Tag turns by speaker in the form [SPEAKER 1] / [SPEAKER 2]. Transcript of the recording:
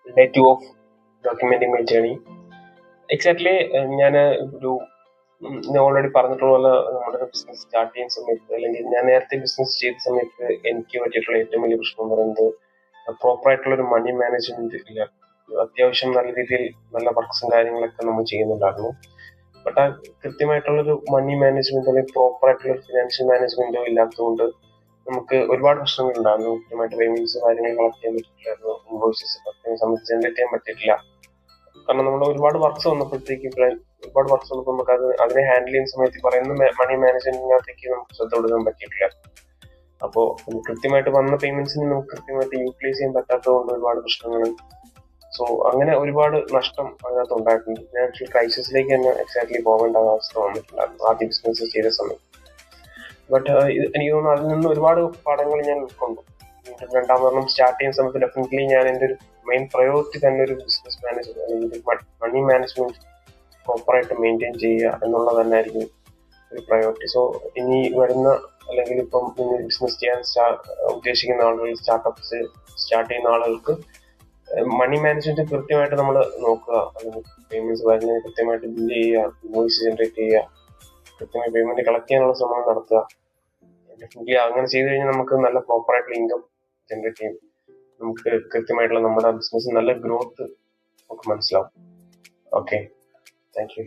[SPEAKER 1] Day 2 of documenting my journey. Exactly ഞാൻ already പറഞ്ഞിട്ടുള്ള പോലെ നമ്മുടെ ബിസിനസ് സ്റ്റാർട്ട് ചെയ്യുന്ന സമയത്ത്, അല്ലെങ്കിൽ ഞാൻ നേരത്തെ ബിസിനസ് ചെയ്ത സമയത്ത് എനിക്ക് പറ്റിയിട്ടുള്ള ഏറ്റവും വലിയ പ്രശ്നം എന്ന് പറയുന്നത് പ്രോപ്പറായിട്ടുള്ള ഒരു മണി മാനേജ്മെന്റ് ഇല്ല. അത്യാവശ്യം നല്ല രീതിയിൽ നല്ല വർക്ക്സും കാര്യങ്ങളൊക്കെ നമ്മൾ ചെയ്യുന്നുണ്ടായിരുന്നു. ബട്ട് ആ കൃത്യമായിട്ടുള്ളൊരു മണി മാനേജ്മെന്റ് അല്ലെങ്കിൽ പ്രോപ്പറായിട്ടുള്ള ഫിനാൻഷ്യൽ മാനേജ്മെന്റോ ഇല്ലാത്തതുകൊണ്ട് നമുക്ക് ഒരുപാട് പ്രശ്നങ്ങൾ ഉണ്ടായിരുന്നു. കൃത്യമായിട്ട് പേയ്മെന്റ്സ് കാര്യങ്ങൾ കളക്ട് ചെയ്യാൻ പറ്റില്ലായിരുന്നു. ഇൻവോയ്സസ് കൃത്യ സമയത്ത് ജനറേറ്റ് ചെയ്യാൻ പറ്റിയിട്ടില്ല. കാരണം നമ്മൾ ഒരുപാട് വർക്ക്സ് വന്നപ്പോഴത്തേക്ക് നമുക്ക് അതിനെ ഹാൻഡിൽ ചെയ്യുന്ന സമയത്ത് പറയുന്ന മണി മാനേജ്മെന്റിനകത്തേക്ക് നമുക്ക് ശ്രദ്ധ കൊടുക്കാൻ പറ്റിയിട്ടില്ല. അപ്പോൾ കൃത്യമായിട്ട് വന്ന പേയ്മെന്റ്സിന് നമുക്ക് കൃത്യമായിട്ട് യൂട്ടിലൈസ് ചെയ്യാൻ പറ്റാത്തതുകൊണ്ട് ഒരുപാട് പ്രശ്നങ്ങൾ. സോ അങ്ങനെ ഒരുപാട് നഷ്ടം അതിനകത്ത് ഉണ്ടായിട്ടുണ്ട്. ഫിനാൻഷ്യൽ ക്രൈസിസിലേക്ക് തന്നെ എക്സാക്ട്ലി പോകേണ്ട അവസ്ഥ വന്നിട്ടുണ്ടായിരുന്നു ആദ്യ ബിസിനസ് ചെയ്ത സമയത്ത്. ബട്ട് എനിക്ക് തോന്നുന്നു അതിൽ നിന്ന് ഒരുപാട് പാഠങ്ങൾ ഞാൻ ഉൾക്കൊണ്ടു. രണ്ടാമതെണ്ണം സ്റ്റാർട്ട് ചെയ്യുന്ന സമയത്ത് ഡെഫിനറ്റ്ലി ഞാൻ എൻ്റെ ഒരു മെയിൻ പ്രയോറിറ്റി തന്നെ ഒരു ബിസിനസ് മാനേജ്മെന്റ് അല്ലെങ്കിൽ മണി മാനേജ്മെന്റ് പ്രോപ്പറായിട്ട് മെയിൻറ്റെയിൻ ചെയ്യുക എന്നുള്ളത് തന്നെ ആയിരിക്കും ഒരു പ്രയോറിറ്റി. സോ ഇനി വരുന്ന അല്ലെങ്കിൽ ഇപ്പം ബിസിനസ് ചെയ്യാൻ ഉദ്ദേശിക്കുന്ന ആളുകൾ, സ്റ്റാർട്ടപ്സ് സ്റ്റാർട്ട് ചെയ്യുന്ന ആളുകൾക്ക് മണി മാനേജ്മെന്റ് കൃത്യമായിട്ട് നമ്മൾ നോക്കുക. അല്ലെങ്കിൽ പേയ്മെന്റ്സ് വരുന്നത് കൃത്യമായിട്ട് ബില്ല് ചെയ്യുക, ഇൻവോയ്സ് ജനറേറ്റ് ചെയ്യുക, കൃത്യമായി പേയ്മെന്റ് കളക്ട് ചെയ്യാനുള്ള ശ്രമം നടത്തുക. ഡെഫിനറ്റ്ലി അങ്ങനെ ചെയ്തു കഴിഞ്ഞാൽ നമുക്ക് നല്ല പ്രോപ്പറായിട്ടുള്ള ഇൻകം ജനറേറ്റ് ചെയ്യും. നമുക്ക് കൃത്യമായിട്ടുള്ള നമ്മുടെ ബിസിനസ് നല്ല ഗ്രോത്ത് നമുക്ക് മനസ്സിലാവും. Okay, thank you.